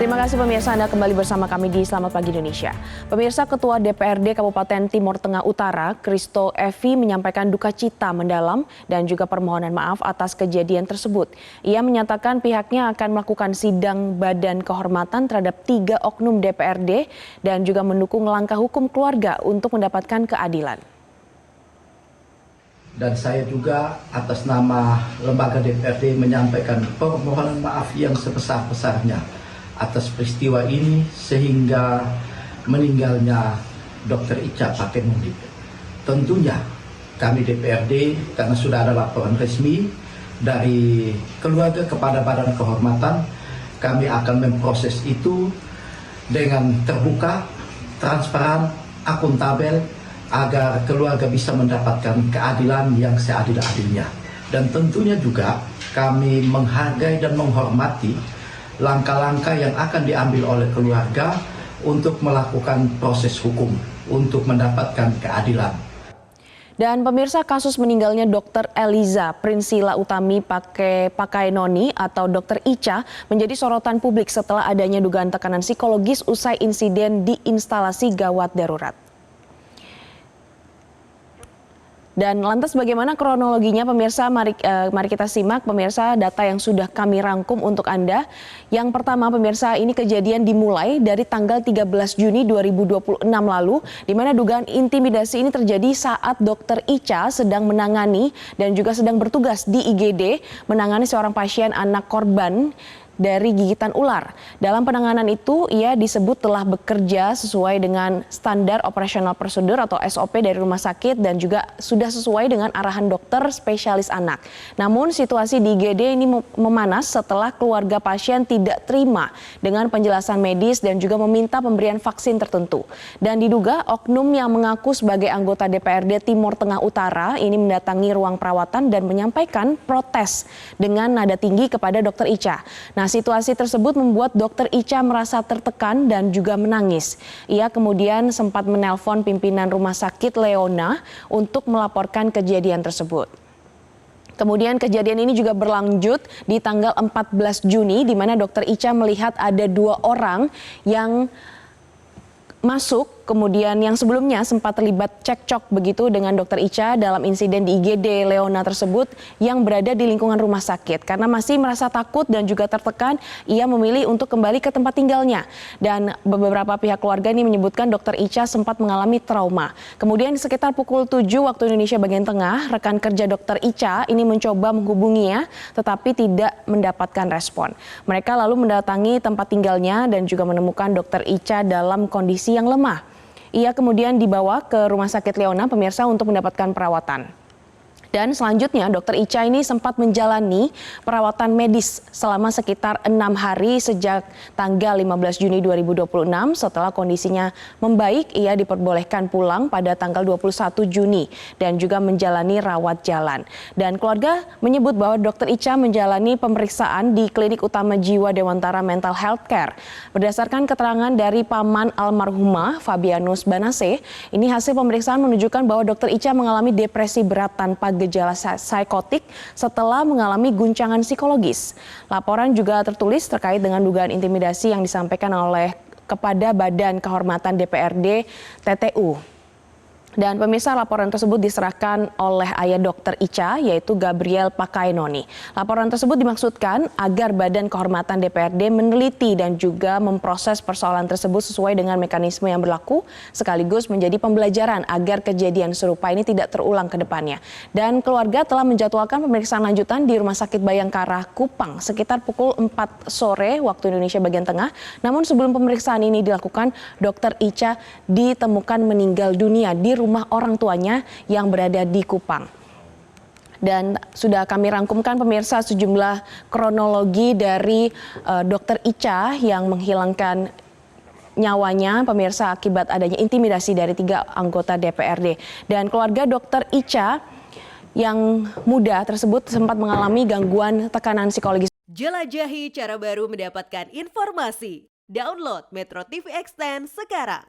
Terima kasih pemirsa, Anda kembali bersama kami di Selamat Pagi Indonesia. Pemirsa, Ketua DPRD Kabupaten Timur Tengah Utara, Christo Evi, menyampaikan duka cita mendalam dan juga permohonan maaf atas kejadian tersebut. Ia menyatakan pihaknya akan melakukan sidang badan kehormatan terhadap 3 oknum DPRD dan juga mendukung langkah hukum keluarga untuk mendapatkan keadilan. Dan saya juga atas nama lembaga DPRD menyampaikan permohonan maaf yang sebesar-besarnya atas peristiwa ini sehingga meninggalnya Dr. Icha Pakaimoney. Tentunya kami DPRD, karena sudah ada laporan resmi dari keluarga kepada Badan Kehormatan, kami akan memproses itu dengan terbuka, transparan, akuntabel, agar keluarga bisa mendapatkan keadilan yang seadil-adilnya. Dan tentunya juga kami menghargai dan menghormati langkah-langkah yang akan diambil oleh keluarga untuk melakukan proses hukum untuk mendapatkan keadilan. Dan pemirsa, kasus meninggalnya Dr. Eliza Prinsila Utami Pakaimoney atau Dr. Icha menjadi sorotan publik setelah adanya dugaan tekanan psikologis usai insiden di instalasi gawat darurat. Dan lantas bagaimana kronologinya pemirsa, mari kita simak pemirsa data yang sudah kami rangkum untuk Anda. Yang pertama pemirsa, ini kejadian dimulai dari tanggal 13 Juni 2026 lalu, di mana dugaan intimidasi ini terjadi saat Dr. Icha sedang menangani dan juga sedang bertugas di IGD menangani seorang pasien anak korban dari gigitan ular. Dalam penanganan itu, ia disebut telah bekerja sesuai dengan standar operasional prosedur atau SOP dari rumah sakit dan juga sudah sesuai dengan arahan dokter spesialis anak. Namun situasi di IGD ini memanas setelah keluarga pasien tidak terima dengan penjelasan medis dan juga meminta pemberian vaksin tertentu. Dan diduga oknum yang mengaku sebagai anggota DPRD Timur Tengah Utara ini mendatangi ruang perawatan dan menyampaikan protes dengan nada tinggi kepada Dr. Icha. Nah, situasi tersebut membuat Dr. Icha merasa tertekan dan juga menangis. Ia kemudian sempat menelpon pimpinan rumah sakit Leona untuk melaporkan kejadian tersebut. Kemudian kejadian ini juga berlanjut di tanggal 14 Juni di mana Dr. Icha melihat ada 2 orang yang masuk, kemudian yang sebelumnya sempat terlibat cekcok begitu dengan Dr. Icha dalam insiden di IGD Leona tersebut yang berada di lingkungan rumah sakit. Karena masih merasa takut dan juga tertekan, ia memilih untuk kembali ke tempat tinggalnya. Dan beberapa pihak keluarga ini menyebutkan Dr. Icha sempat mengalami trauma. Kemudian sekitar pukul 7 waktu Indonesia bagian tengah, rekan kerja Dr. Icha ini mencoba menghubunginya tetapi tidak mendapatkan respon. Mereka lalu mendatangi tempat tinggalnya dan juga menemukan Dr. Icha dalam kondisi yang lemah. Ia kemudian dibawa ke Rumah Sakit Leona pemirsa untuk mendapatkan perawatan. Dan selanjutnya Dr. Icha ini sempat menjalani perawatan medis selama sekitar 6 hari sejak tanggal 15 Juni 2026. Setelah kondisinya membaik, ia diperbolehkan pulang pada tanggal 21 Juni dan juga menjalani rawat jalan. Dan keluarga menyebut bahwa Dr. Icha menjalani pemeriksaan di Klinik Utama Jiwa Dewantara Mental Health Care. Berdasarkan keterangan dari paman almarhumah Fabianus Banase, ini hasil pemeriksaan menunjukkan bahwa Dr. Icha mengalami depresi berat tanpa gejala psikotik setelah mengalami guncangan psikologis. Laporan juga tertulis terkait dengan dugaan intimidasi yang disampaikan oleh kepada Badan Kehormatan DPRD TTU. Dan pemirsa, laporan tersebut diserahkan oleh ayah Dr. Icha yaitu Gabriel Pakaimoney. Laporan tersebut dimaksudkan agar Badan Kehormatan DPRD meneliti dan juga memproses persoalan tersebut sesuai dengan mekanisme yang berlaku sekaligus menjadi pembelajaran agar kejadian serupa ini tidak terulang ke depannya. Dan keluarga telah menjadwalkan pemeriksaan lanjutan di Rumah Sakit Bayangkara Kupang sekitar pukul 4 sore waktu Indonesia bagian tengah. Namun sebelum pemeriksaan ini dilakukan, Dr. Icha ditemukan meninggal dunia di rumah orang tuanya yang berada di Kupang. Dan sudah kami rangkumkan pemirsa sejumlah kronologi dari Dr. Icha yang menghilangkan nyawanya pemirsa akibat adanya intimidasi dari 3 anggota DPRD. Dan keluarga Dr. Icha yang muda tersebut sempat mengalami gangguan tekanan psikologis. Jelajahi cara baru mendapatkan informasi. Download Metro TV Extend sekarang.